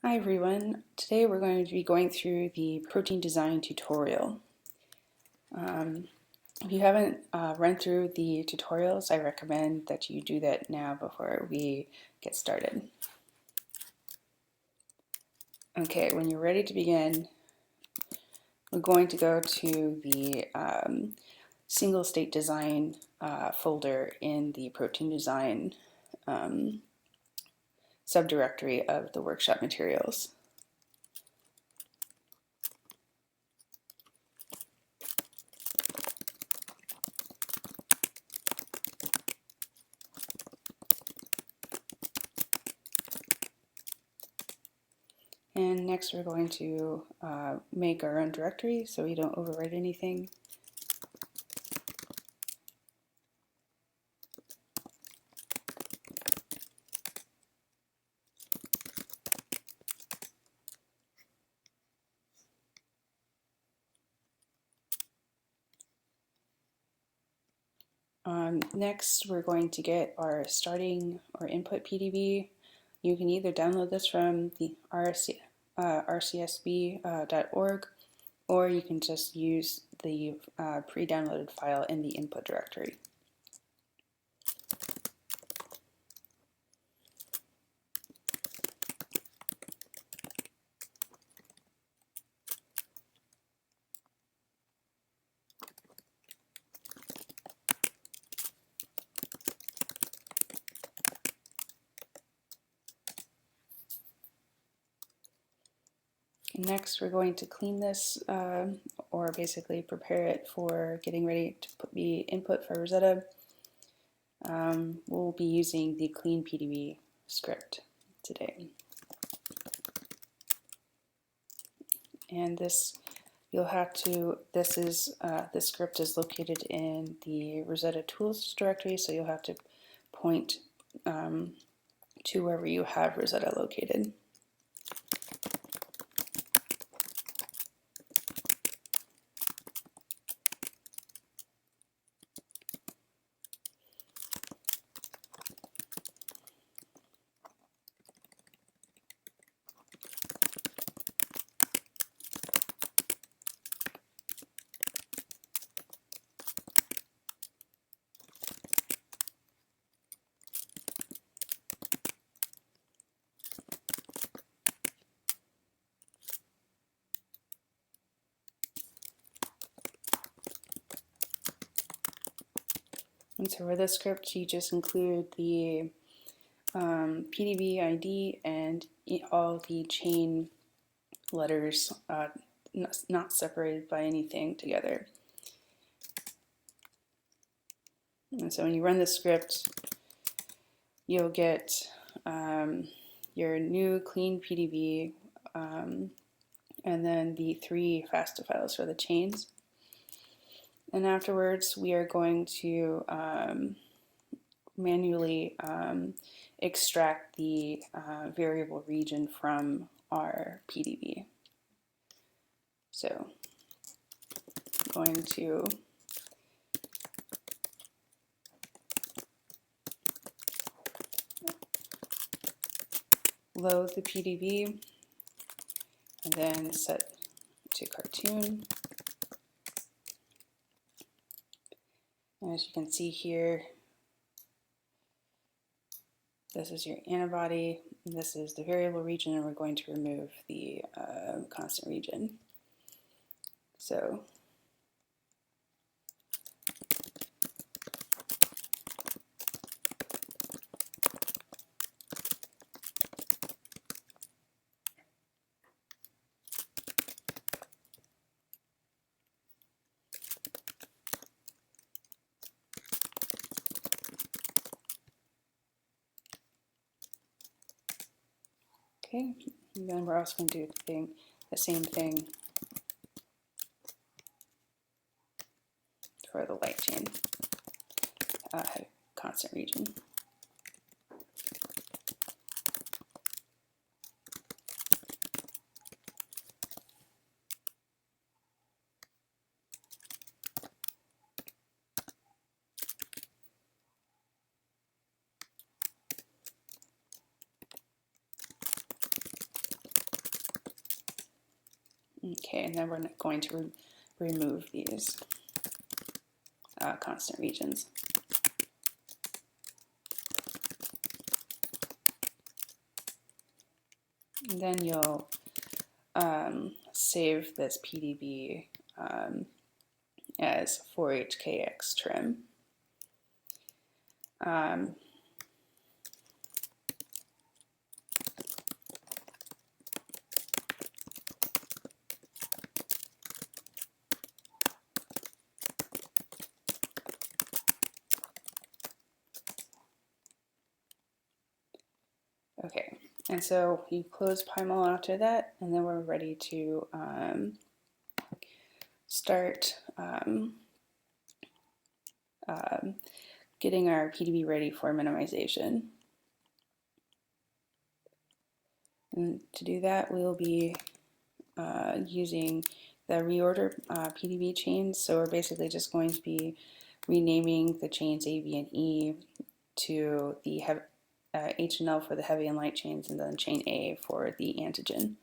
Hi everyone. Today we're going to be going through the protein design tutorial. If you haven't run through the tutorials, I recommend that you do that now before we get started. Okay, when you're ready to begin, we're going to go to the single state design folder in the protein design subdirectory of the workshop materials. And next we're going to make our own directory so we don't overwrite anything. Next we're going to get our starting or input PDB. You can either download this from the rcsb.org or you can just use the pre-downloaded file in the input directory. Next we're going to clean this or basically prepare it for getting ready to be input for Rosetta. We'll be using the clean PDB script today. And this this script is located in the Rosetta Tools directory, so you'll have to point to wherever you have Rosetta located. And so for this script, you just include the PDB ID and all the chain letters, not separated by anything together. And so when you run the script, you'll get your new clean PDB and then the 3 FASTA files for the chains. And afterwards, we are going to manually extract the variable region from our PDB. So I'm going to load the PDB and then set to cartoon. And as you can see here, this is your antibody, and this is the variable region, and we're going to remove the constant region. So okay, and then we're also going to do the same thing for the light chain constant region. Okay, and then we're going to remove these constant regions. And then you'll save this PDB as 4HKX trim. Okay, and so you close Pymol after that, and then we're ready to start getting our PDB ready for minimization. And to do that, we'll be using the Reorder PDB chains. So we're basically just going to be renaming the chains A, B, and E to the H and L for the heavy and light chains, and then chain A for the antigen.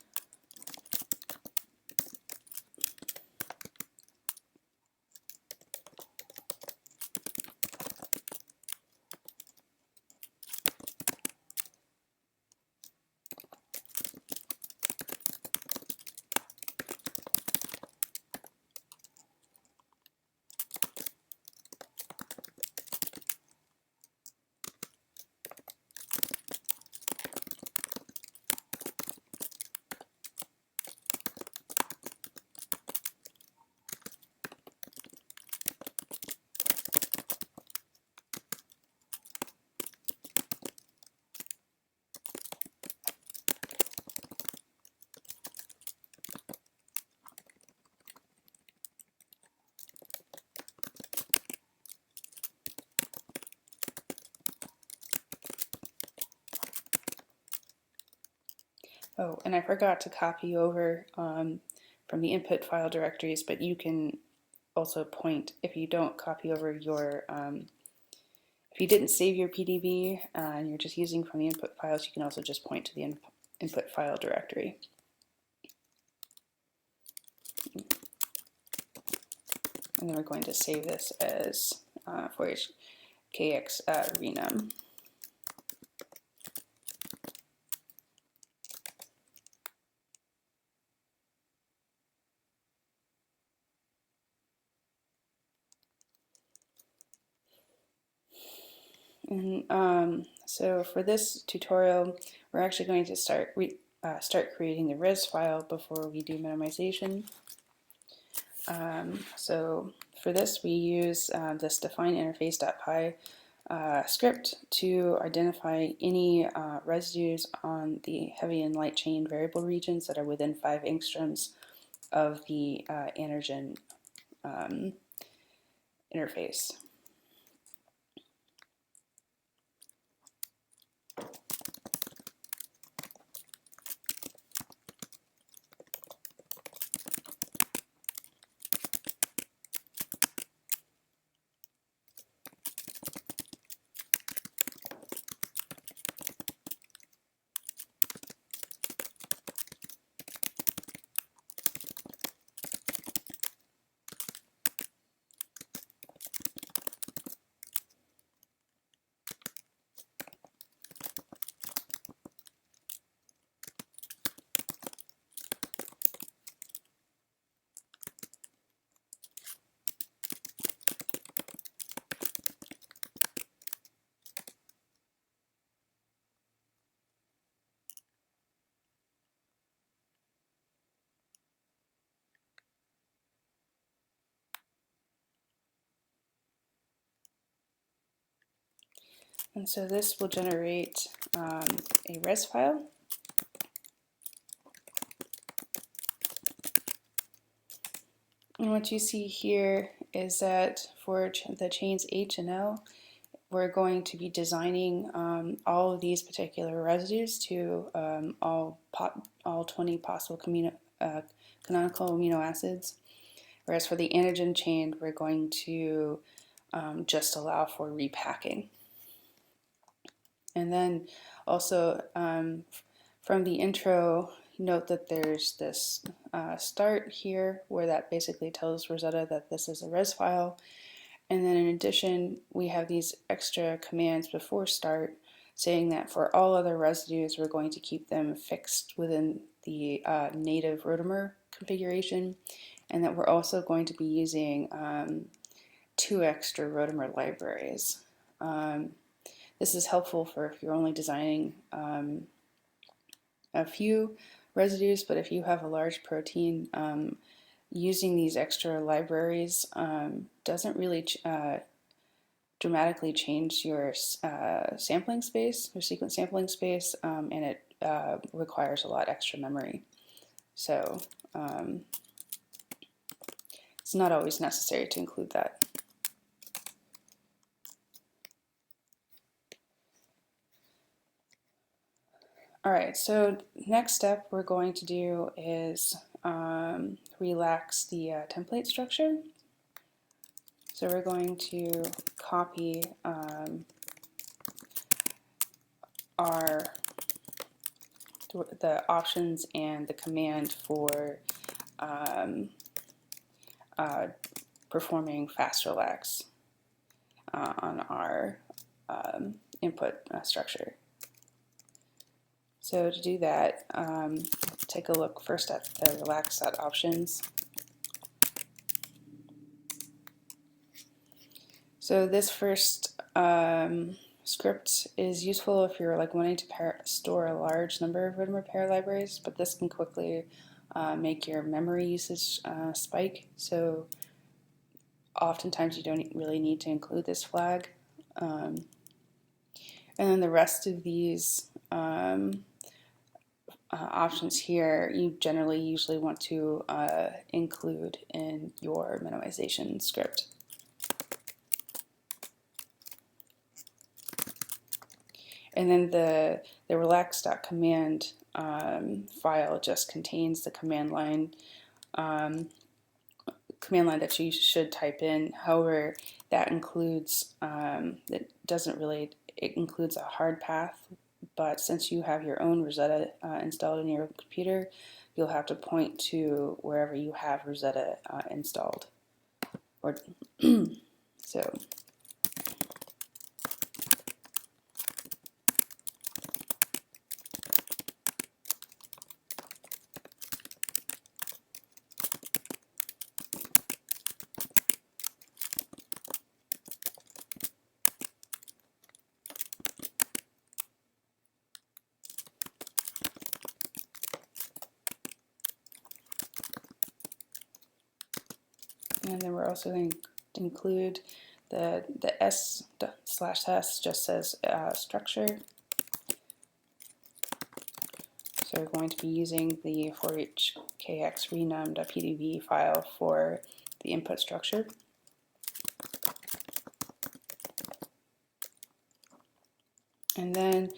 Oh, and I forgot to copy over from the input file directories, but you can also point, if you don't copy over your, if you didn't save your PDB and you're just using from the input files, you can also just point to the input file directory. And then we're going to save this as 4HKX renum. And so for this tutorial, we're actually going to start creating the res file before we do minimization. So for this, we use this define interface.py script to identify any residues on the heavy and light chain variable regions that are within 5 angstroms of the antigen interface. And so this will generate a res file. And what you see here is that for the chains H and L, we're going to be designing all of these particular residues to all 20 possible canonical amino acids. Whereas for the antigen chain, we're going to just allow for repacking. And then also from the intro, note that there's this start here where that basically tells Rosetta that this is a res file. And then in addition, we have these extra commands before start saying that for all other residues, we're going to keep them fixed within the native rotamer configuration, and that we're also going to be using 2 extra rotamer libraries. This is helpful for if you're only designing a few residues, but if you have a large protein, using these extra libraries doesn't really dramatically change your sampling space, your sequence sampling space, and it requires a lot extra memory. So it's not always necessary to include that. All right, so next step we're going to do is relax the template structure. So we're going to copy the options and the command for performing fast relax on our input structure. So to do that, take a look first at the relax.options. So this first script is useful if you're wanting to store a large number of rotamer pair libraries, but this can quickly make your memory usage spike. So oftentimes you don't really need to include this flag. And then the rest of these options here, you usually want to include in your minimization script. And then the relax.command file just contains the command line that you should type in. However, that includes it includes a hard path, but since you have your own Rosetta installed in your computer, you'll have to point to wherever you have Rosetta installed. Or so. And then we're also going to include the S/S just says structure. So we're going to be using the for each kx renum.pdb file for the input structure. And then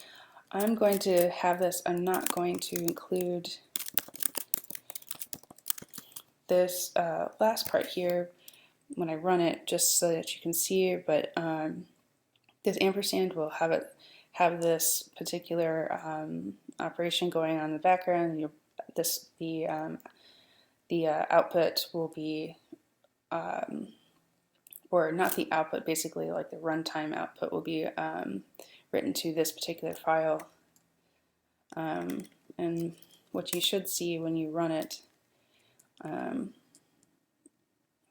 I'm going to have this, I'm not going to include this last part here when I run it, just so that you can see it, but this ampersand will have this particular operation going on in the background. The output will be, or not the output, basically like the runtime output will be written to this particular file. And what you should see when you run it,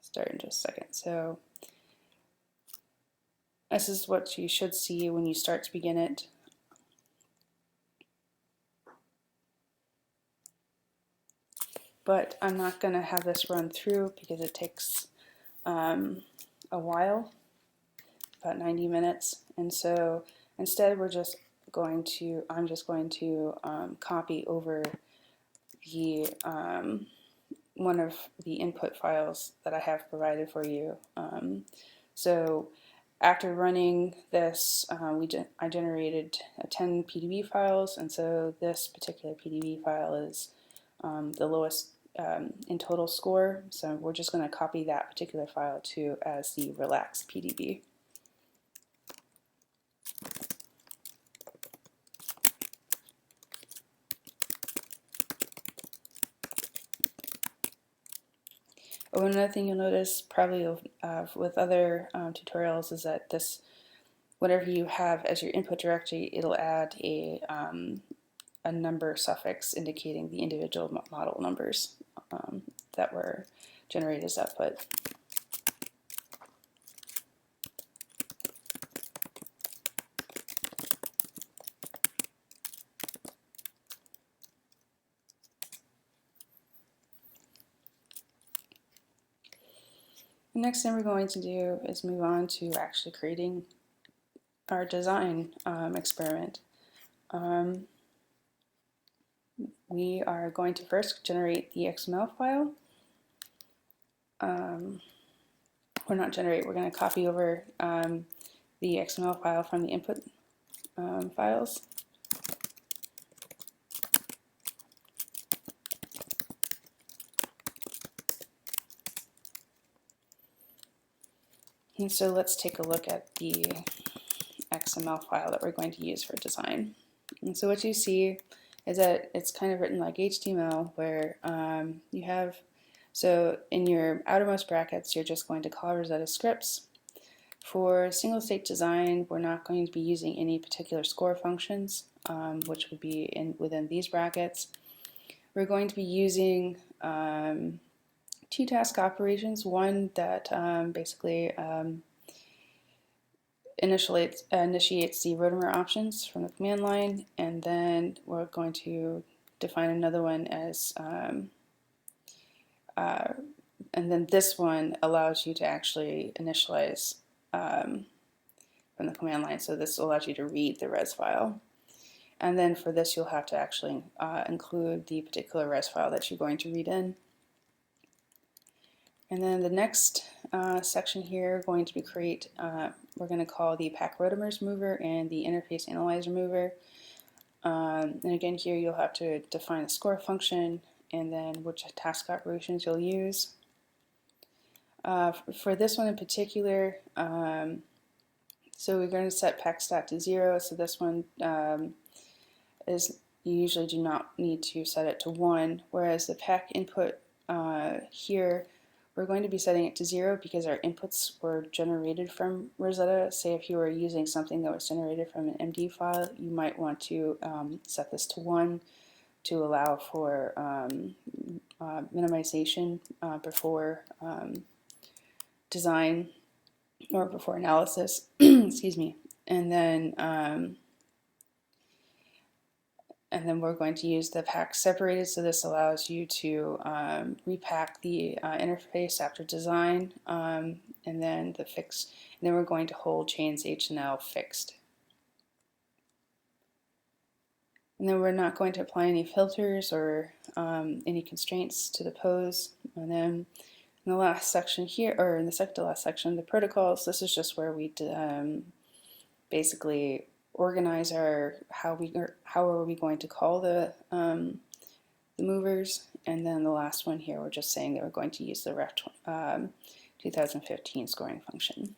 start in just a second. So this is what you should see when you start to begin it. But I'm not going to have this run through because it takes a while, about 90 minutes. And so instead I'm just going to copy over the one of the input files that I have provided for you. So after running this, I generated 10 PDB files, and so this particular PDB file is the lowest in total score. So we're just going to copy that particular file to as the relax PDB. Oh, another thing you'll notice probably with other tutorials is that whatever you have as your input directory, it'll add a number suffix indicating the individual model numbers that were generated as output. The next thing we're going to do is move on to actually creating our design experiment. We are going to first generate the XML file. Or not generate, we're going to copy over the XML file from the input files. And so let's take a look at the XML file that we're going to use for design. And so what you see is that it's kind of written like HTML, where you have, so in your outermost brackets, you're just going to call Rosetta scripts. For single state design, we're not going to be using any particular score functions, which would be within these brackets. We're going to be using two task operations, one that basically initiates the rotamer options from the command line, and then we're going to define another one as, and then this one allows you to actually initialize from the command line, so this allows you to read the res file. And then for this you'll have to actually include the particular res file that you're going to read in. And then the next section here going to be we're going to call the pack rotamers mover and the interface analyzer mover. And again here you'll have to define the score function and then which task operations you'll use. For this one in particular, so we're going to set pack stat to 0, so this one you usually do not need to set it to 1, whereas the pack input here, we're going to be setting it to 0 because our inputs were generated from Rosetta. Say if you were using something that was generated from an MD file, you might want to set this to 1 to allow for minimization before design or before analysis. Excuse me. And then we're going to use the pack separated, so this allows you to repack the interface after design, and then the fix. And then we're going to hold chains H and L fixed. And then we're not going to apply any filters or any constraints to the pose. And then in the last section here, or in the second to last section, the protocols. This is just where we basically organize how are we going to call the movers, and then the last one here we're just saying that we're going to use the Ref 2015 scoring function.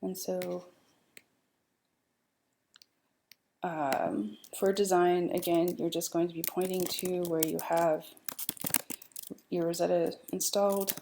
And so for design, again, you're just going to be pointing to where you have your Rosetta installed.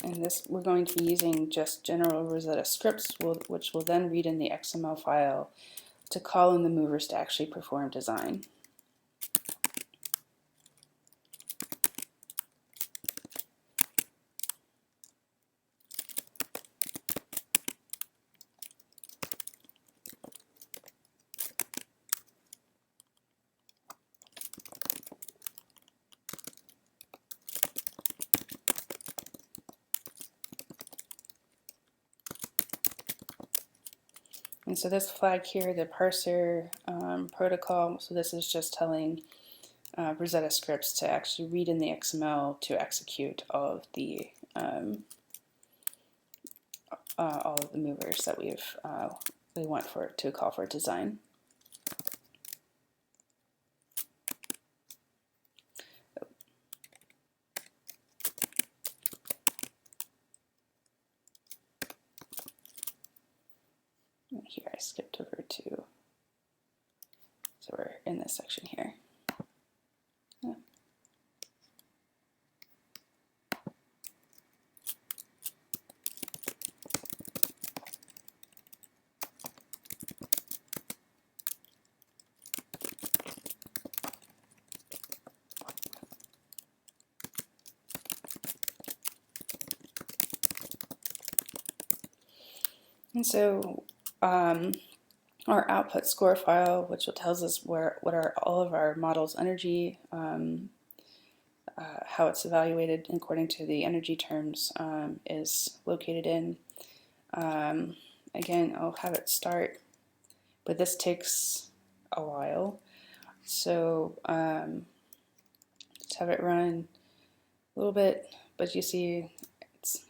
And this, we're going to be using just general Rosetta scripts, which will then read in the XML file to call in the movers to actually perform design. And so this flag here, the parser protocol, so this is just telling Rosetta scripts to actually read in the XML to execute all of the movers that we want to call for design. Here I skipped over to, so we're in this section here. Yeah. And so our output score file, which tells us what are all of our models' energy, how it's evaluated according to the energy terms, is located in. Again, I'll have it start, but this takes a while. So let's have it run a little bit, but you see it's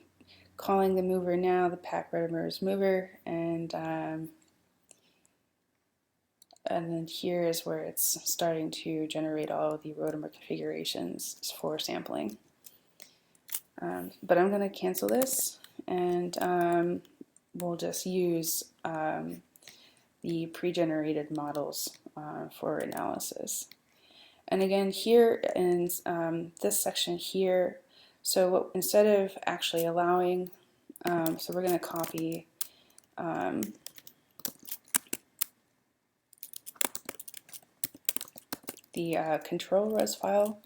calling the mover now, the pack rotamer's mover, and then here is where it's starting to generate all of the rotamer configurations for sampling. But I'm going to cancel this, and we'll just use the pre-generated models for analysis. And again, here in this section here, so instead of actually allowing, so we're going to copy the control res file.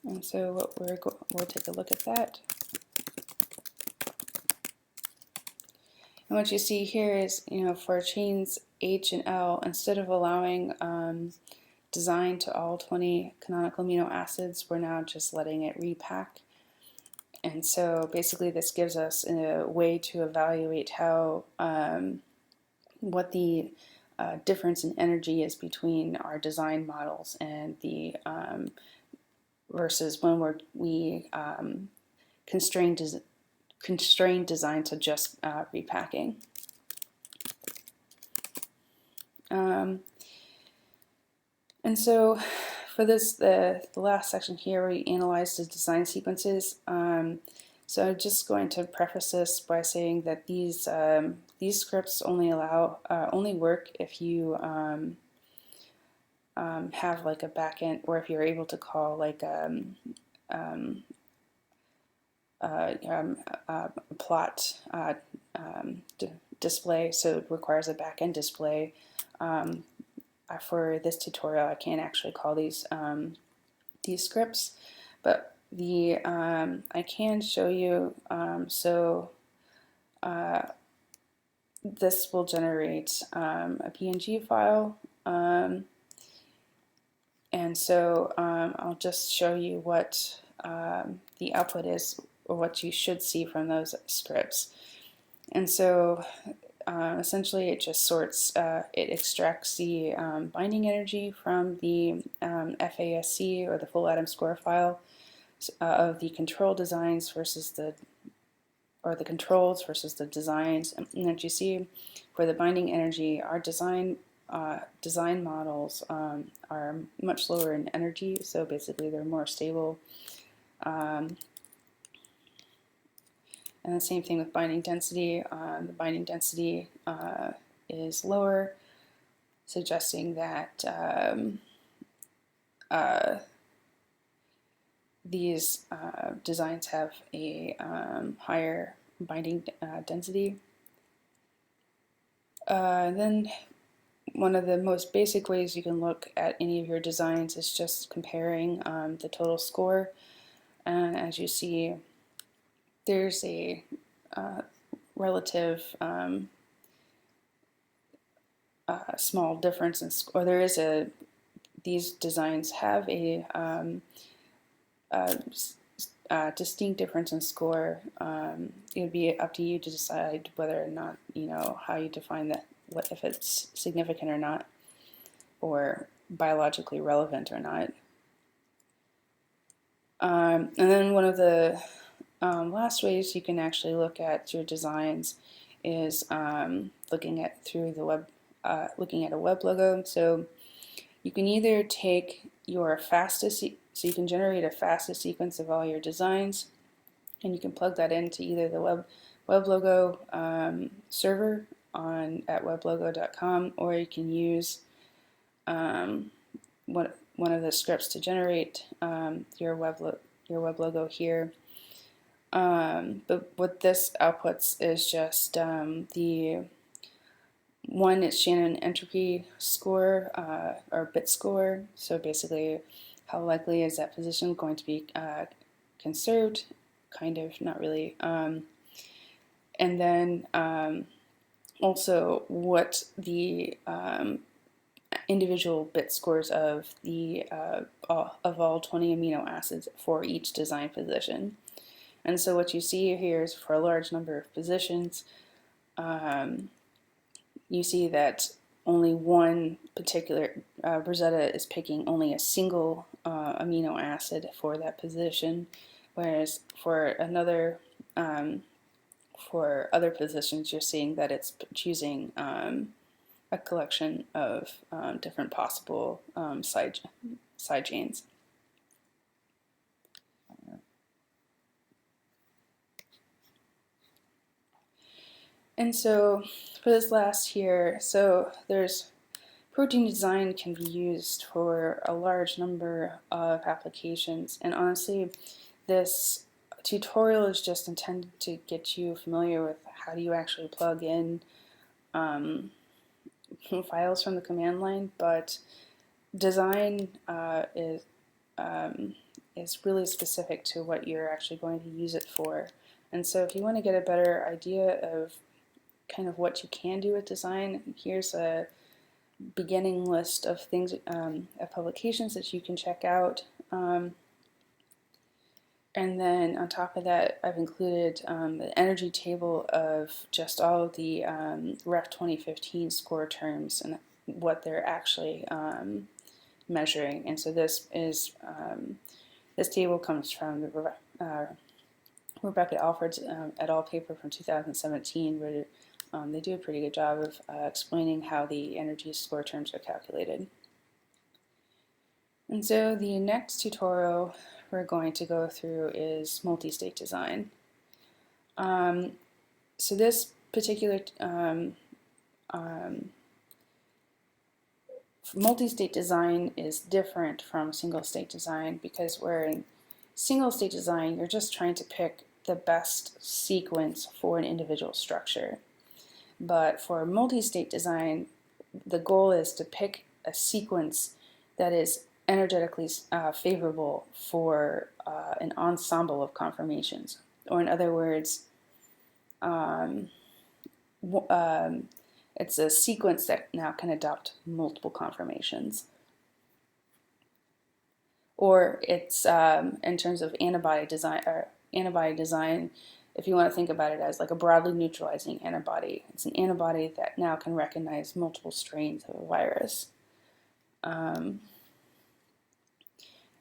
And so what we'll take a look at that. And what you see here is, for chains H and L, instead of allowing design to all 20 canonical amino acids, we're now just letting it repack. And so basically this gives us a way to evaluate how what the difference in energy is between our design models and the versus when we constrain design to just repacking. And so for this, the last section here, we analyzed the design sequences. So I'm just going to preface this by saying that these scripts only work if you have like a backend, or if you're able to call like a plot display. So it requires a backend display. For this tutorial, I can't actually call these scripts, but I can show you. This will generate a PNG file, and so I'll just show you what the output is, or what you should see from those scripts. And so essentially it just sorts, it extracts the binding energy from the FASC, or the full atom score file, of the control designs versus the controls versus the designs. And that you see for the binding energy, our design models are much lower in energy, so basically they're more stable. And the same thing with binding density. The binding density is lower, suggesting that these designs have a higher binding density. Then one of the most basic ways you can look at any of your designs is just comparing the total score. And as you see, there's a relative small difference in score. Or there is these designs have a distinct difference in score. It would be up to you to decide whether or not, how you define that, if it's significant or not, or biologically relevant or not. And then one of the last ways you can actually look at your designs is looking at looking at a web logo. So you can either take your fastest, so you can generate a fastest sequence of all your designs, and you can plug that into either the web logo server at weblogo.com, or you can use one of the scripts to generate your web logo here. But what this outputs is just the one is Shannon entropy score or bit score. So basically, how likely is that position going to be conserved? Kind of, not really. And then also what the individual bit scores of all 20 amino acids for each design position. And so what you see here is for a large number of positions, you see that only one particular Rosetta is picking only a single amino acid for that position, whereas for other positions you're seeing that it's choosing a collection of different possible side chains. And so for this last here, so there's protein design can be used for a large number of applications, and honestly this tutorial is just intended to get you familiar with how do you actually plug in files from the command line, but design is really specific to what you're actually going to use it for. And so if you want to get a better idea of kind of what you can do with design, here's a beginning list of things, of publications that you can check out. And then on top of that, I've included an energy table of just all of the Ref 2015 score terms and what they're actually measuring. And so this is this table comes from the Rebecca Alford's et al. Paper from 2017, where they do a pretty good job of explaining how the energy score terms are calculated. And so the next tutorial we're going to go through is multi-state design. So this particular multi-state design is different from single-state design, because where in single-state design you're just trying to pick the best sequence for an individual structure. But for multi-state design, the goal is to pick a sequence that is energetically favorable for an ensemble of conformations. Or in other words, it's a sequence that now can adopt multiple conformations. Or it's in terms of antibody design, if you want to think about it as like a broadly neutralizing antibody. It's an antibody that now can recognize multiple strains of a virus.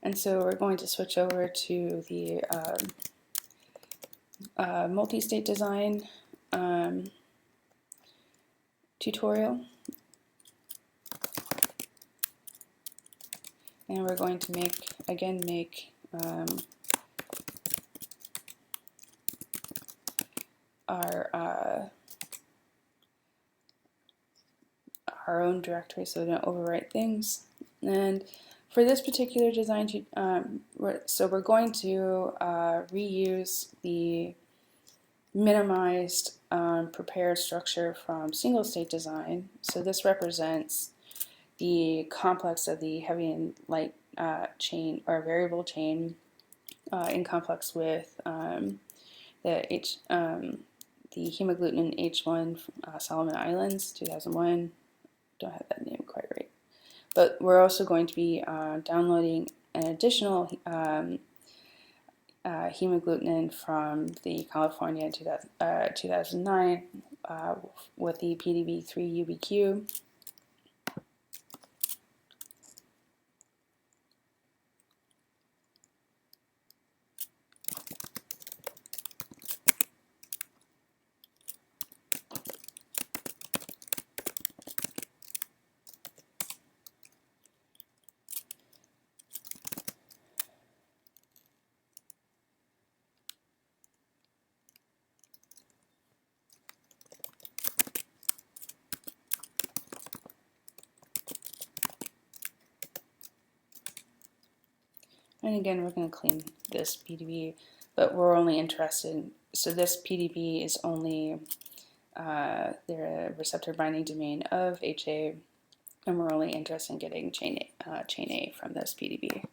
And so we're going to switch over to the multi-state design tutorial. And we're going to make our own directory so we don't overwrite things. And for this particular design, we're going to reuse the minimized prepared structure from single state design. So this represents the complex of the heavy and light chain or variable chain in complex with the hemagglutinin H1 Solomon Islands, 2001. Don't have that name quite right. But we're also going to be downloading an additional hemagglutinin from the California 2009 with the PDB3 UBQ. And again, we're going to clean this PDB, but we're only interested, so this PDB is only the receptor binding domain of HA, and we're only interested in getting chain A from this PDB.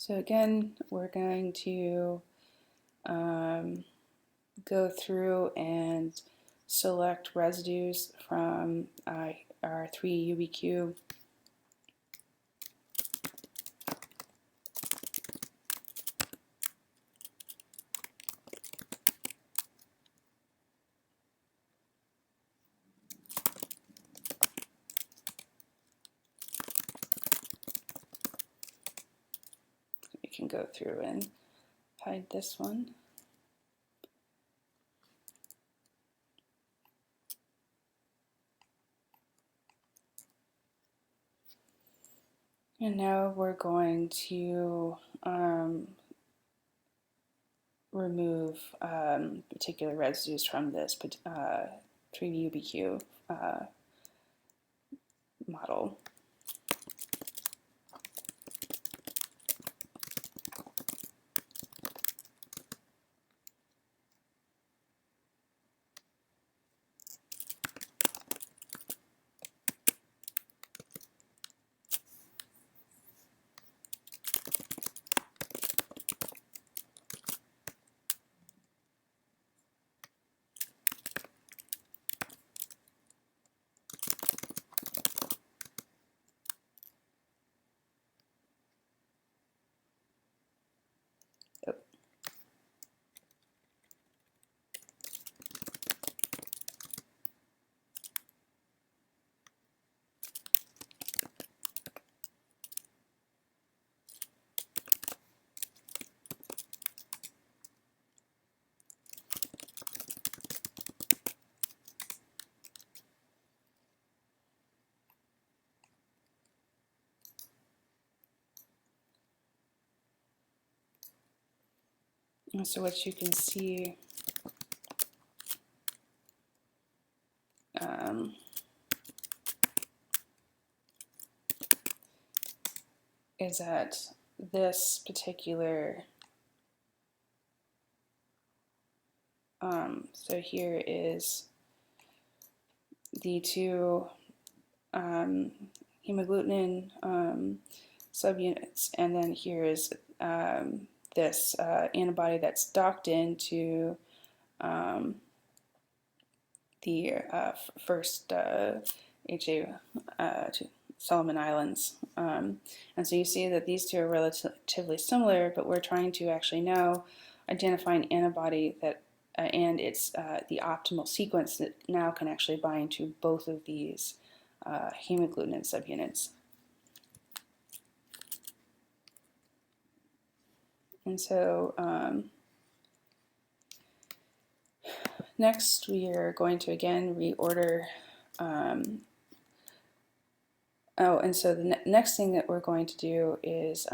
So again, we're going to go through and select residues from our 3 UBQ. We can go through and hide this one. And now we're going to remove particular residues from this 3UBQ model. And so what you can see is that this particular, so here is the two hemagglutinin subunits, and then here is this antibody that's docked into the first HA Solomon Islands. And so you see that these two are relatively similar, but we're trying to actually now identify an antibody that and it's the optimal sequence that now can actually bind to both of these hemagglutinin subunits. And so next we are going to again reorder. Oh, and so the next thing that we're going to do is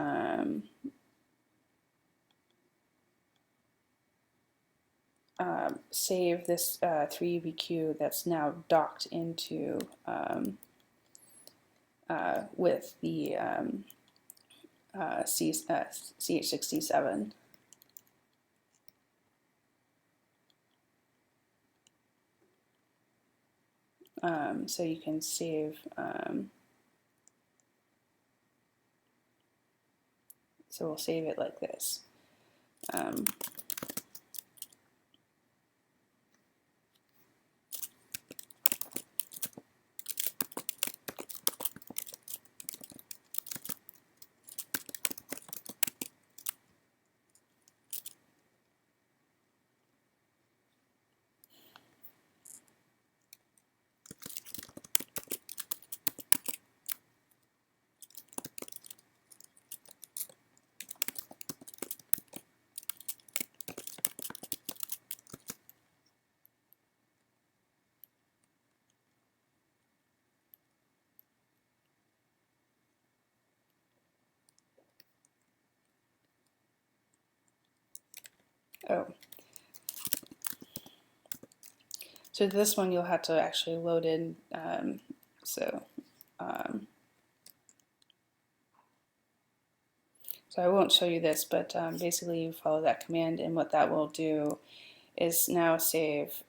save this 3UBQ that's now docked into with the CH67. So you can save, so we'll save it like this. Oh. So this one you'll have to actually load in, so I won't show you this, but basically you follow that command, and what that will do is now save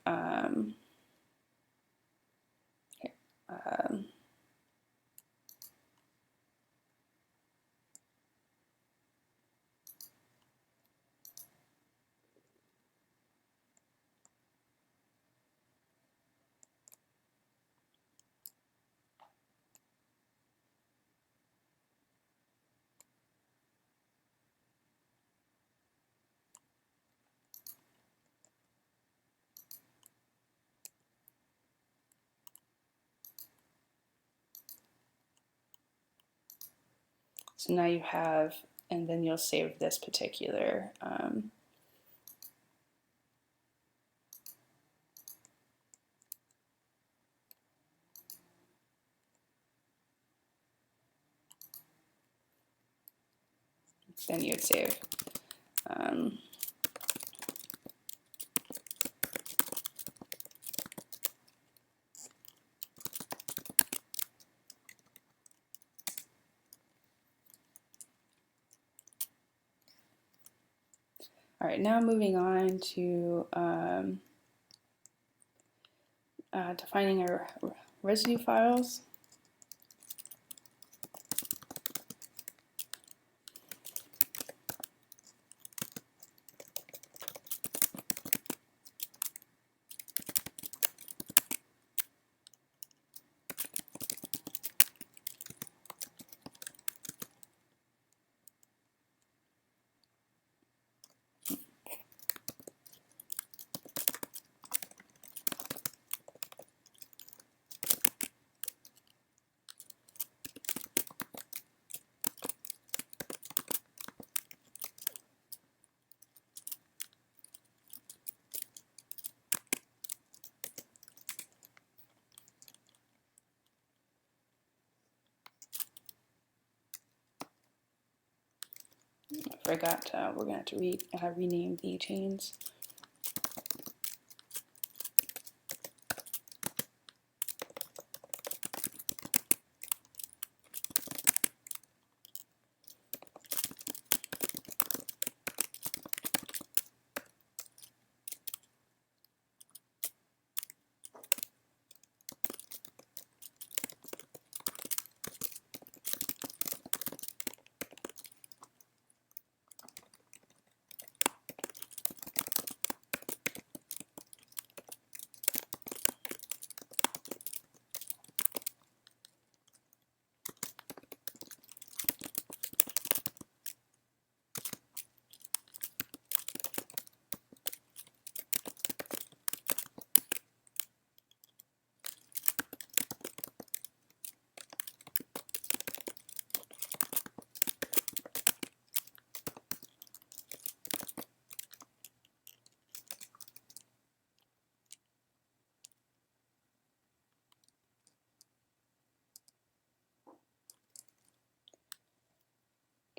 so now you have, and then you'll save this particular then you would save all right, now moving on to defining our residue files. I forgot we're going to have to rename the chains.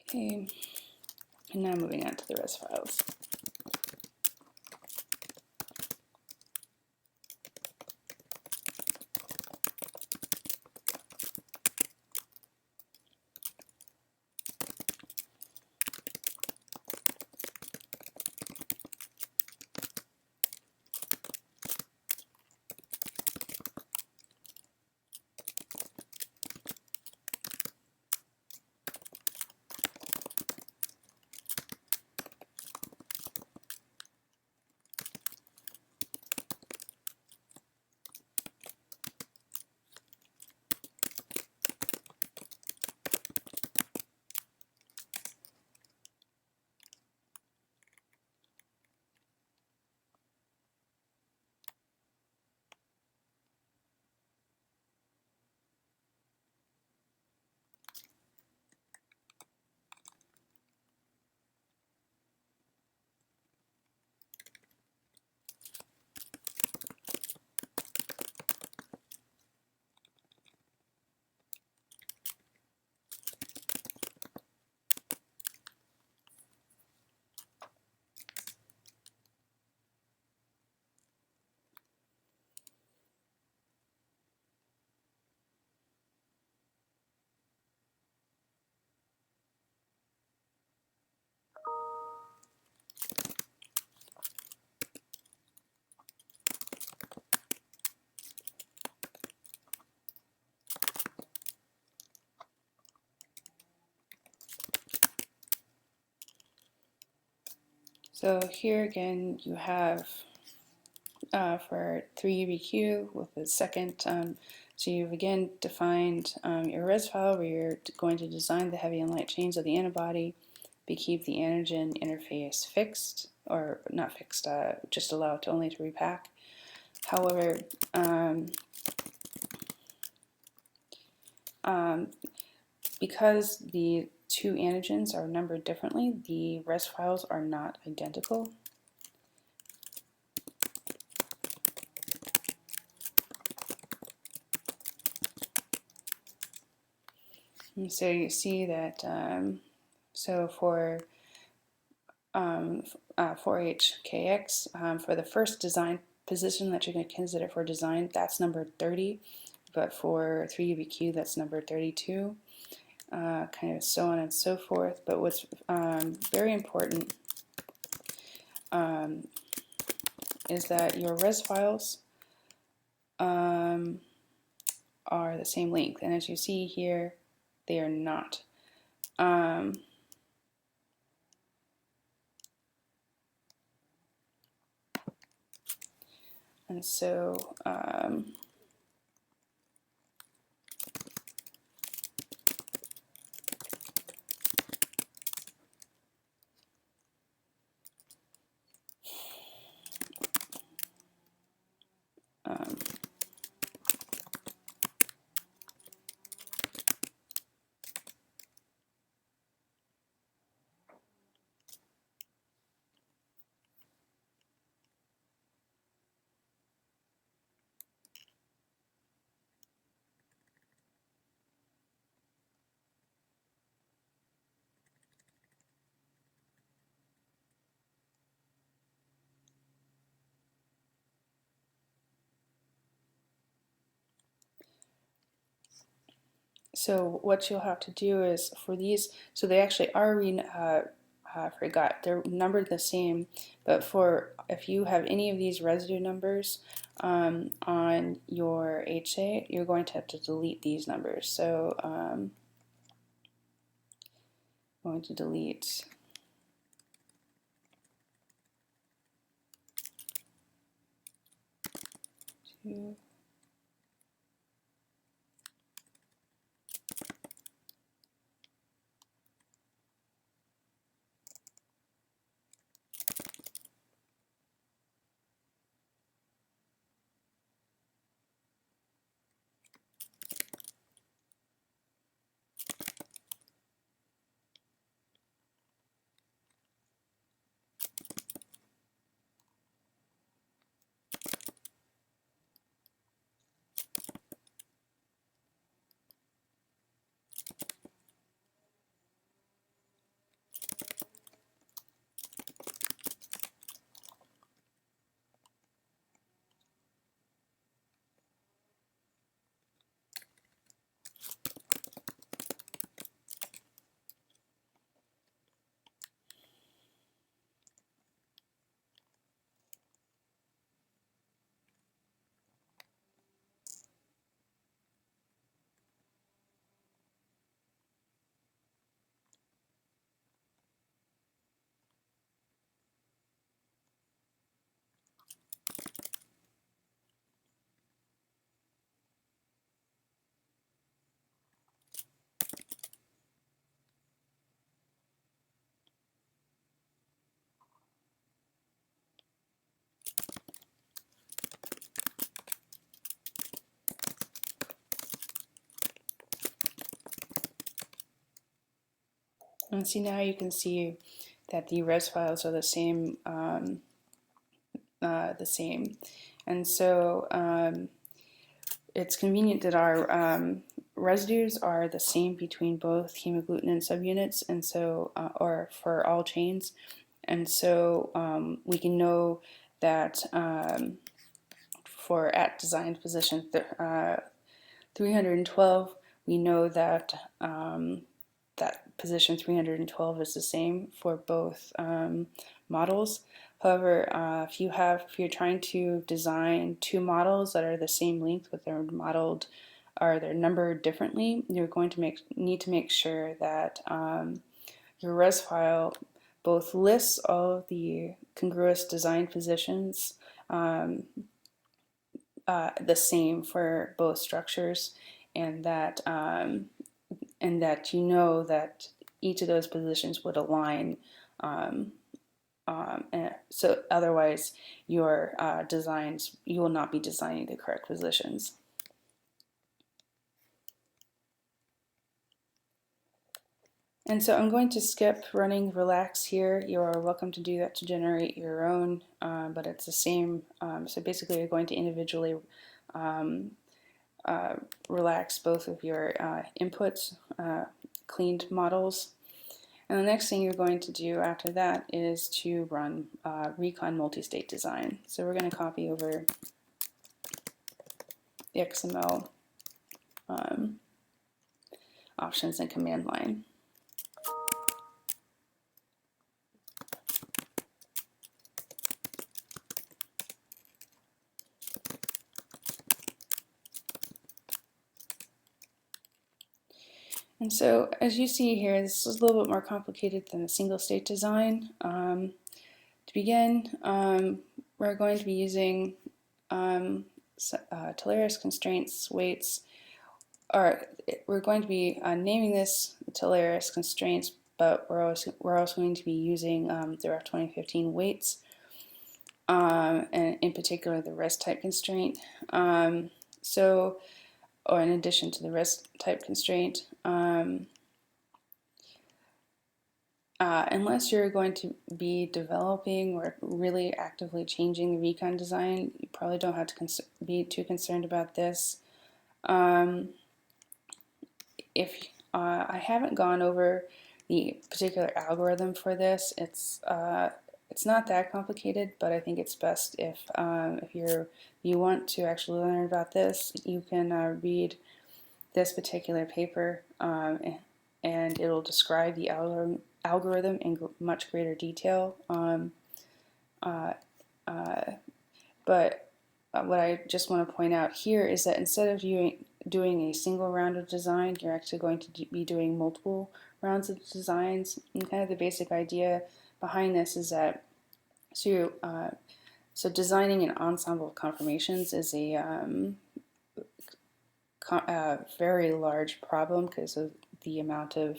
Okay, and now moving on to the res files. So here again you have for 3UBQ with the second, so you've again defined your res file where you're going to design the heavy and light chains of the antibody, but keep the antigen interface fixed, or not fixed, just allow it to only to repack. However, because the two antigens are numbered differently, the res files are not identical. And so you see that, so for 4HKX, for the first design position that you're going to consider for design, that's number 30, but for 3UBQ, that's number 32, kind of so on and so forth. But what's very important is that your res files are the same length, and as you see here, they are not. And so so what you'll have to do is for these, so they actually are, I forgot, they're numbered the same, but for if you have any of these residue numbers on your HA, you're going to have to delete these numbers. So I'm going to delete two. And see, now you can see that the res files are the same, and so it's convenient that our residues are the same between both hemagglutinin subunits, and so or for all chains, and so we can know that for at design position 312, we know that that position 312 is the same for both models. However, if you're trying to design two models that are the same length but they're modeled or they're numbered differently, you're going to need to make sure that your res file both lists all of the congruous design positions the same for both structures, and that you know that each of those positions would align. So otherwise, your designs, you will not be designing the correct positions. And so I'm going to skip running relax here. You are welcome to do that to generate your own, but it's the same. So basically you're going to individually relax both of your inputs, cleaned models. And the next thing you're going to do after that is to run Recon Multistate Design. So we're going to copy over the XML options and command line. And so as you see here, this is a little bit more complicated than a single state design. To begin, we're going to be using Teleris constraints, weights, or we're going to be naming this Teleris constraints, but we're also going to be using the REF 2015 weights, and in particular the rest type constraint. Or in addition to the rest type constraint, unless you're going to be developing or really actively changing the recon design, you probably don't have to be too concerned about this. If I haven't gone over the particular algorithm for this, it's not that complicated, but I think it's best if you want to actually learn about this, you can read this particular paper, and it'll describe the algorithm in much greater detail. But what I just want to point out here is that instead of doing a single round of design, you're actually going to be doing multiple rounds of designs. And kind of the basic idea behind this is that so designing an ensemble of conformations is a very large problem because of the amount of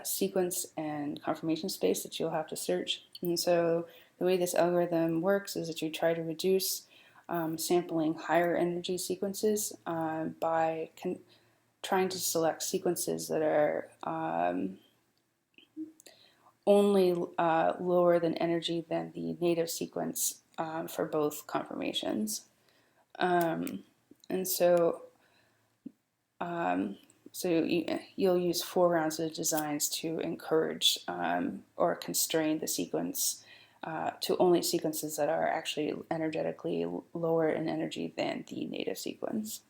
sequence and conformation space that you'll have to search. And so the way this algorithm works is that you try to reduce sampling higher energy sequences by trying to select sequences that are only lower than energy than the native sequence for both conformations. And so you'll use 4 rounds of designs to encourage or constrain the sequence to only sequences that are actually energetically lower in energy than the native sequence.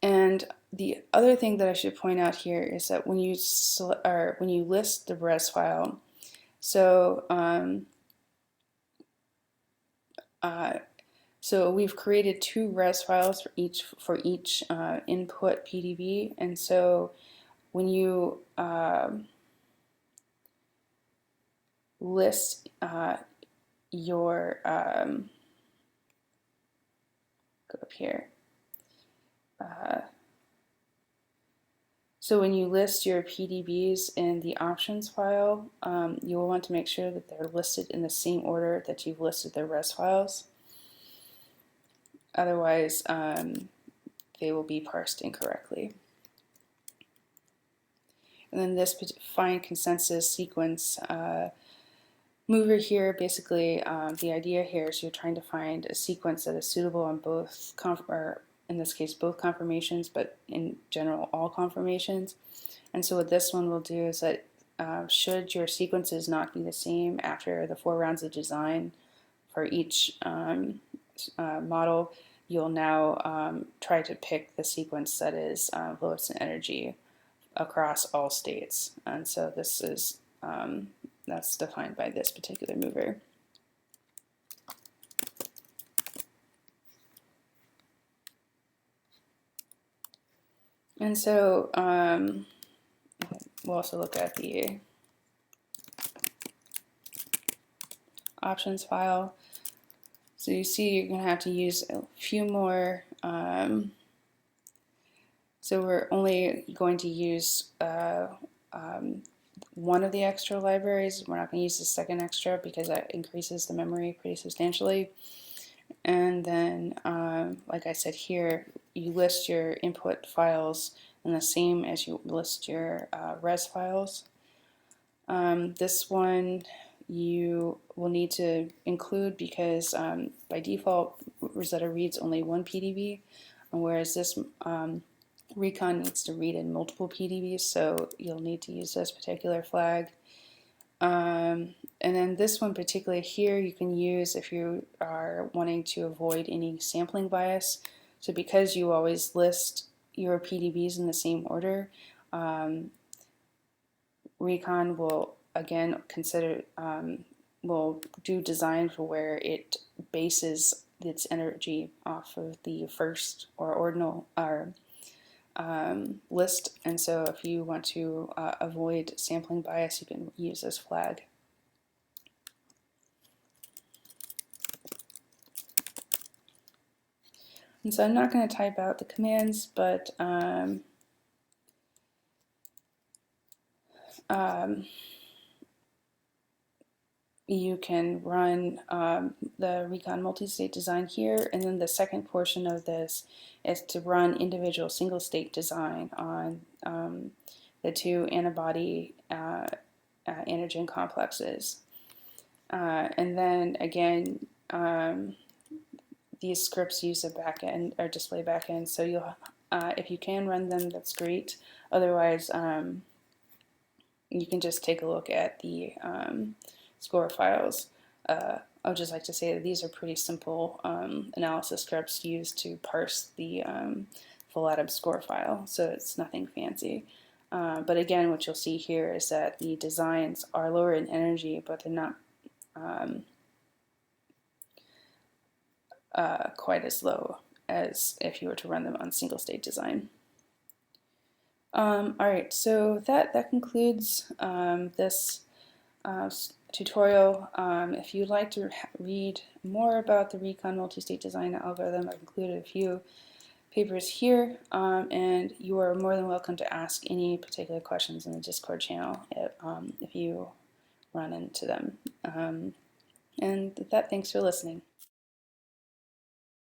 And the other thing that I should point out here is that when you list the res file, so we've created 2 res files for each input PDB, and so when you list your go up here. So when you list your PDBs in the options file, you will want to make sure that they're listed in the same order that you've listed the res files. Otherwise, they will be parsed incorrectly. And then this find consensus sequence mover here, basically the idea here is you're trying to find a sequence that is suitable on both, or in this case both conformations, but in general all conformations. And so what this one will do is that should your sequences not be the same after the 4 rounds of design for each model, you'll now try to pick the sequence that is lowest in energy across all states. And so this is that's defined by this particular mover. And so we'll also look at the options file. So you see you're going to have to use a few more. So we're only going to use one of the extra libraries. We're not going to use the second extra because that increases the memory pretty substantially. And then, like I said here, you list your input files in the same as you list your res files. This one you will need to include because by default Rosetta reads only one PDB, whereas this Recon needs to read in multiple PDBs, so you'll need to use this particular flag. And then this one particularly here you can use if you are wanting to avoid any sampling bias. So because you always list your PDBs in the same order, Recon will again consider will do design for where it bases its energy off of the first or ordinal list, and so if you want to avoid sampling bias, you can use this flag. And so I'm not going to type out the commands, but you can run the Recon Multistate Design here, and then the second portion of this is to run individual single-state design on the two antibody antigen complexes. And then again, these scripts use a backend or display backend, so you'll if you can run them, that's great. Otherwise, you can just take a look at the score files. I would just like to say that these are pretty simple analysis scripts used to parse the full atom score file, so it's nothing fancy. But again, what you'll see here is that the designs are lower in energy, but they're not quite as low as if you were to run them on single state design. Alright, so that concludes this tutorial. If you'd like to read more about the Recon Multistate Design algorithm, I've included a few papers here, and you are more than welcome to ask any particular questions in the Discord channel if you run into them. And with that, thanks for listening.